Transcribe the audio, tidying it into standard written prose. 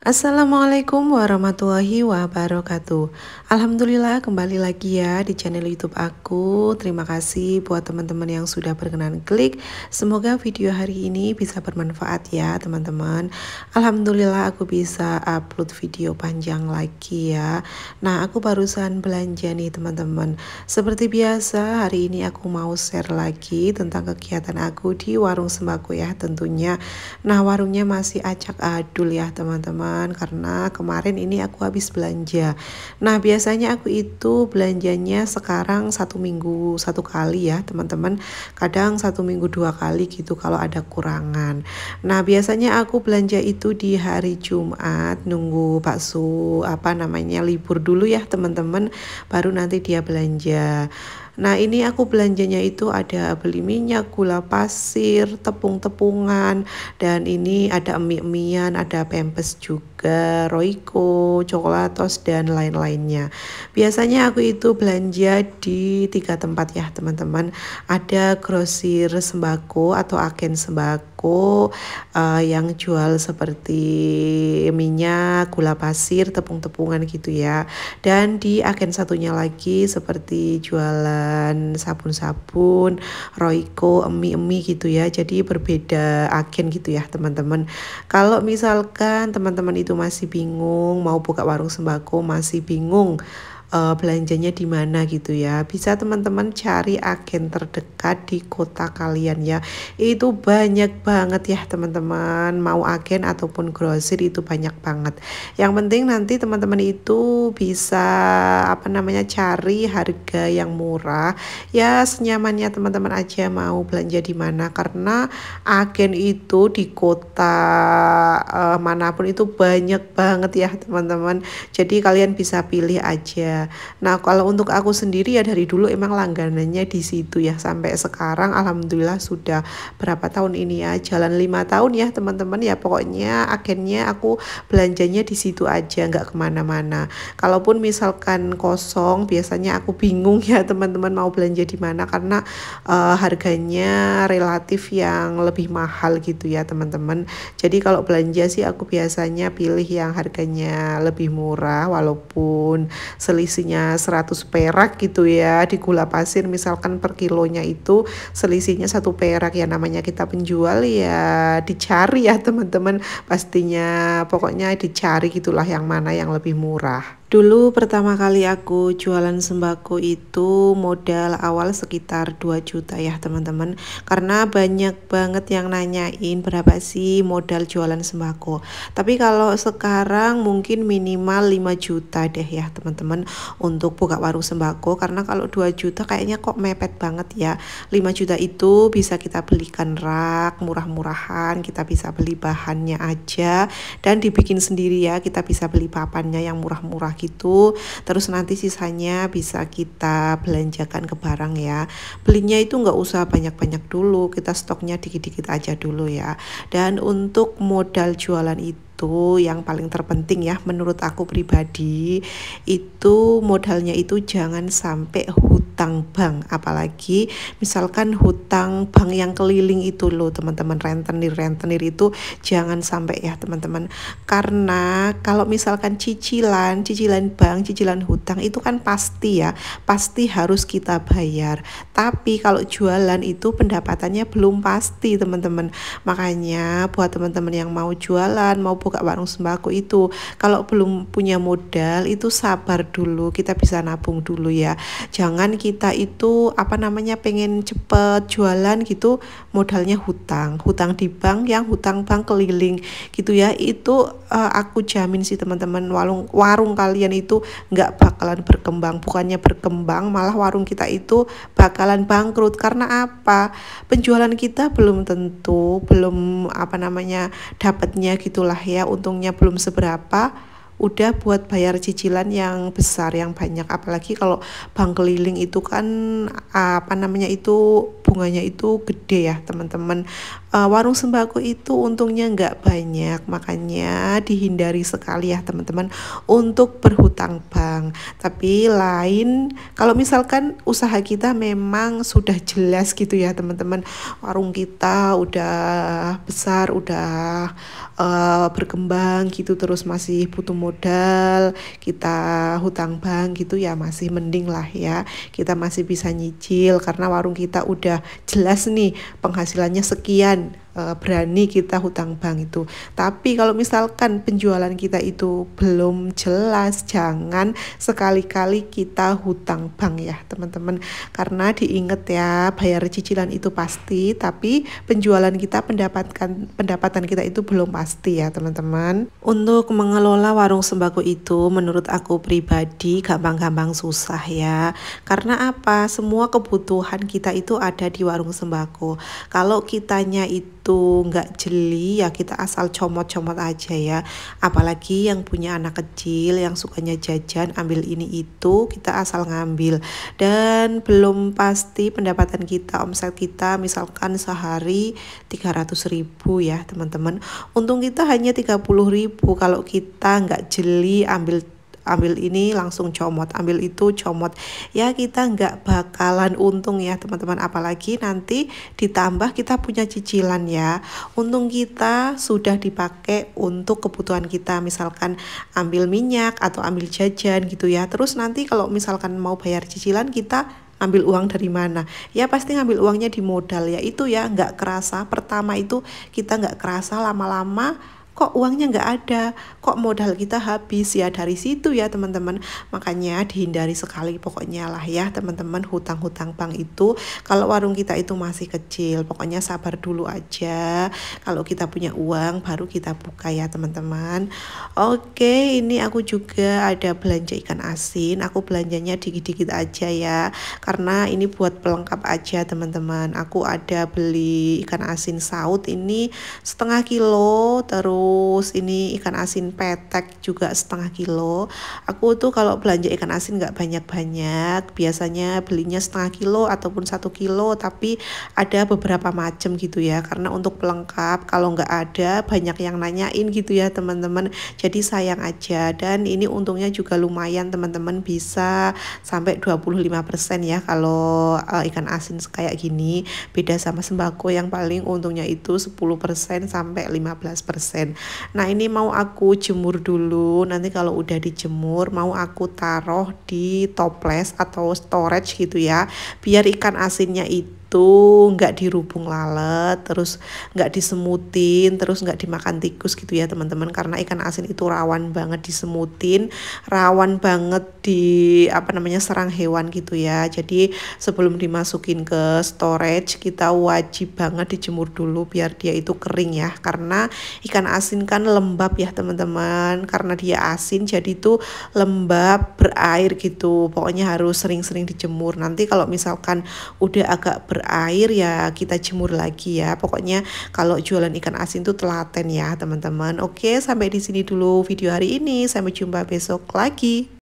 Assalamualaikum warahmatullahi wabarakatuh. Alhamdulillah kembali lagi ya di channel YouTube aku. Terima kasih buat teman-teman yang sudah berkenan klik. Semoga video hari ini bisa bermanfaat ya teman-teman. Alhamdulillah aku bisa upload video panjang lagi ya. Nah, aku barusan belanja nih teman-teman. Seperti biasa hari ini aku mau share lagi tentang kegiatan aku di warung sembako ya tentunya. Nah, warungnya masih acak adul ya teman-teman, karena kemarin ini aku habis belanja. Nah, biasanya aku itu belanjanya sekarang 1 minggu 1 kali ya teman-teman, kadang 1 minggu 2 kali gitu kalau ada kurangan. Nah, biasanya aku belanja itu di hari Jumat, nunggu bakso libur dulu ya teman-teman, baru nanti dia belanja. Nah, ini aku belanjanya itu ada beli minyak, gula pasir, tepung-tepungan, dan ini ada mie-mian, ada Pampers juga, Royco, Coklatos, dan lain-lainnya. Biasanya aku itu belanja di 3 tempat ya teman-teman. Ada grosir sembako atau agen sembako yang jual seperti minyak, gula pasir, tepung-tepungan gitu ya. Dan di agen satunya lagi seperti jualan sabun-sabun, Royco, emi-emi gitu ya. Jadi berbeda agen gitu ya teman-teman. Kalau misalkan teman-teman itu masih bingung mau buka warung sembako, masih bingung belanjanya di mana gitu ya, bisa teman-teman cari agen terdekat di kota kalian ya. Itu banyak banget ya teman-teman, mau agen ataupun grosir itu banyak banget. Yang penting nanti teman-teman itu bisa cari harga yang murah ya, senyamannya teman-teman aja mau belanja di mana, karena agen itu di kota manapun itu banyak banget ya teman-teman. Jadi kalian bisa pilih aja. Nah, kalau untuk aku sendiri ya dari dulu emang langganannya di situ ya, sampai sekarang alhamdulillah sudah berapa tahun ini ya, jalan 5 tahun ya teman-teman ya. Pokoknya agennya aku belanjanya di situ aja, nggak kemana-mana. Kalaupun misalkan kosong, biasanya aku bingung ya teman-teman mau belanja di mana, karena harganya relatif yang lebih mahal gitu ya teman-teman. Jadi kalau belanja sih aku biasanya pilih yang harganya lebih murah, walaupun selisihnya 100 perak gitu ya. Di gula pasir misalkan per kilonya itu selisihnya 1 perak ya, namanya kita penjual ya dicari ya teman-teman, pastinya pokoknya dicari gitulah yang mana yang lebih murah. Dulu pertama kali aku jualan sembako itu modal awal sekitar 2 juta ya teman-teman, karena banyak banget yang nanyain berapa sih modal jualan sembako. Tapi kalau sekarang mungkin minimal 5 juta deh ya teman-teman untuk buka warung sembako, karena kalau 2 juta kayaknya kok mepet banget ya. 5 juta itu bisa kita belikan rak murah-murahan, kita bisa beli bahannya aja dan dibikin sendiri ya, kita bisa beli papannya yang murah-murah gitu. Terus nanti sisanya bisa kita belanjakan ke barang ya. Belinya itu nggak usah banyak-banyak dulu, kita stoknya dikit-dikit aja dulu ya. Dan untuk modal jualan itu yang paling terpenting ya menurut aku pribadi, itu modalnya itu jangan sampai hutang bank, apalagi misalkan hutang bank yang keliling itu loh teman-teman, rentenir itu jangan sampai ya teman-teman. Karena kalau misalkan cicilan bank, cicilan hutang itu kan pasti ya, pasti harus kita bayar. Tapi kalau jualan itu pendapatannya belum pasti teman-teman. Makanya buat teman-teman yang mau jualan, mau buka warung sembako itu, kalau belum punya modal itu sabar dulu, kita bisa nabung dulu ya. Jangan kita itu pengen cepet jualan gitu, modalnya hutang di bank, yang hutang bank keliling gitu ya. Itu aku jamin sih teman-teman, warung kalian itu nggak bakalan berkembang, bukannya berkembang malah warung kita itu bakalan bangkrut. Karena apa? Penjualan kita belum tentu, belum dapatnya gitulah ya, untungnya belum seberapa, udah buat bayar cicilan yang besar yang banyak. Apalagi kalau bank keliling itu kan itu bunganya itu gede ya teman-teman. Warung sembako itu untungnya nggak banyak, makanya dihindari sekali ya teman-teman untuk berhutang bank. Tapi lain kalau misalkan usaha kita memang sudah jelas gitu ya teman-teman, warung kita udah besar, udah berkembang gitu, terus masih butuh modal, kita hutang bank gitu ya masih mending lah ya, kita masih bisa nyicil karena warung kita udah jelas nih penghasilannya sekian, berani kita hutang bank itu. Tapi kalau misalkan penjualan kita itu belum jelas, jangan sekali-kali kita hutang bank ya teman-teman, karena diinget ya, bayar cicilan itu pasti tapi penjualan kita, pendapatan kita itu belum pasti ya teman-teman. Untuk mengelola warung sembako itu menurut aku pribadi gampang-gampang susah ya, karena apa, semua kebutuhan kita itu ada di warung sembako. Kalau kitanya itu nggak jeli ya kita asal comot-comot aja ya, apalagi yang punya anak kecil yang sukanya jajan ambil ini itu, kita asal ngambil dan belum pasti pendapatan kita, omset kita misalkan sehari 300.000 ya teman-teman, untung kita hanya 30.000 kalau kita nggak jeli ambil ini langsung comot, ambil itu comot, ya kita nggak bakalan untung ya teman-teman, apalagi nanti ditambah kita punya cicilan ya. Untung kita sudah dipakai untuk kebutuhan kita, misalkan ambil minyak atau ambil jajan gitu ya, terus nanti kalau misalkan mau bayar cicilan kita ambil uang dari mana? Ya pasti ngambil uangnya di modal ya, itu ya nggak kerasa, pertama itu kita nggak kerasa, lama-lama kok uangnya nggak ada, kok modal kita habis ya, dari situ ya teman-teman. Makanya dihindari sekali pokoknya lah ya teman-teman hutang-hutang bank itu kalau warung kita itu masih kecil. Pokoknya sabar dulu aja, kalau kita punya uang baru kita buka ya teman-teman. Oke, ini aku juga ada belanja ikan asin, aku belanjanya dikit-dikit aja ya, karena ini buat pelengkap aja teman-teman. Aku ada beli ikan asin saut ini setengah kilo, terus ini ikan asin petek juga setengah kilo. Aku tuh kalau belanja ikan asin nggak banyak-banyak, biasanya belinya setengah kilo ataupun 1 kilo, tapi ada beberapa macam gitu ya, karena untuk pelengkap kalau nggak ada banyak yang nanyain gitu ya teman-teman, jadi sayang aja. Dan ini untungnya juga lumayan teman-teman, bisa sampai 25% ya kalau ikan asin kayak gini, beda sama sembako yang paling untungnya itu 10% sampai 15%. Nah ini mau aku jemur dulu, nanti kalau udah dijemur mau aku taruh di toples atau storage gitu ya, biar ikan asinnya itu nggak dirubung lalat, terus nggak disemutin, terus nggak dimakan tikus gitu ya teman-teman, karena ikan asin itu rawan banget disemutin, rawan banget serang hewan gitu ya. Jadi sebelum dimasukin ke storage kita wajib banget dijemur dulu biar dia itu kering ya, karena ikan asin kan lembab ya teman-teman, karena dia asin jadi itu lembab berair gitu, pokoknya harus sering-sering dijemur. Nanti kalau misalkan udah agak berair ya kita jemur lagi ya. Pokoknya kalau jualan ikan asin tuh telaten ya teman-teman. Oke, sampai di sini dulu video hari ini, sampai jumpa besok lagi.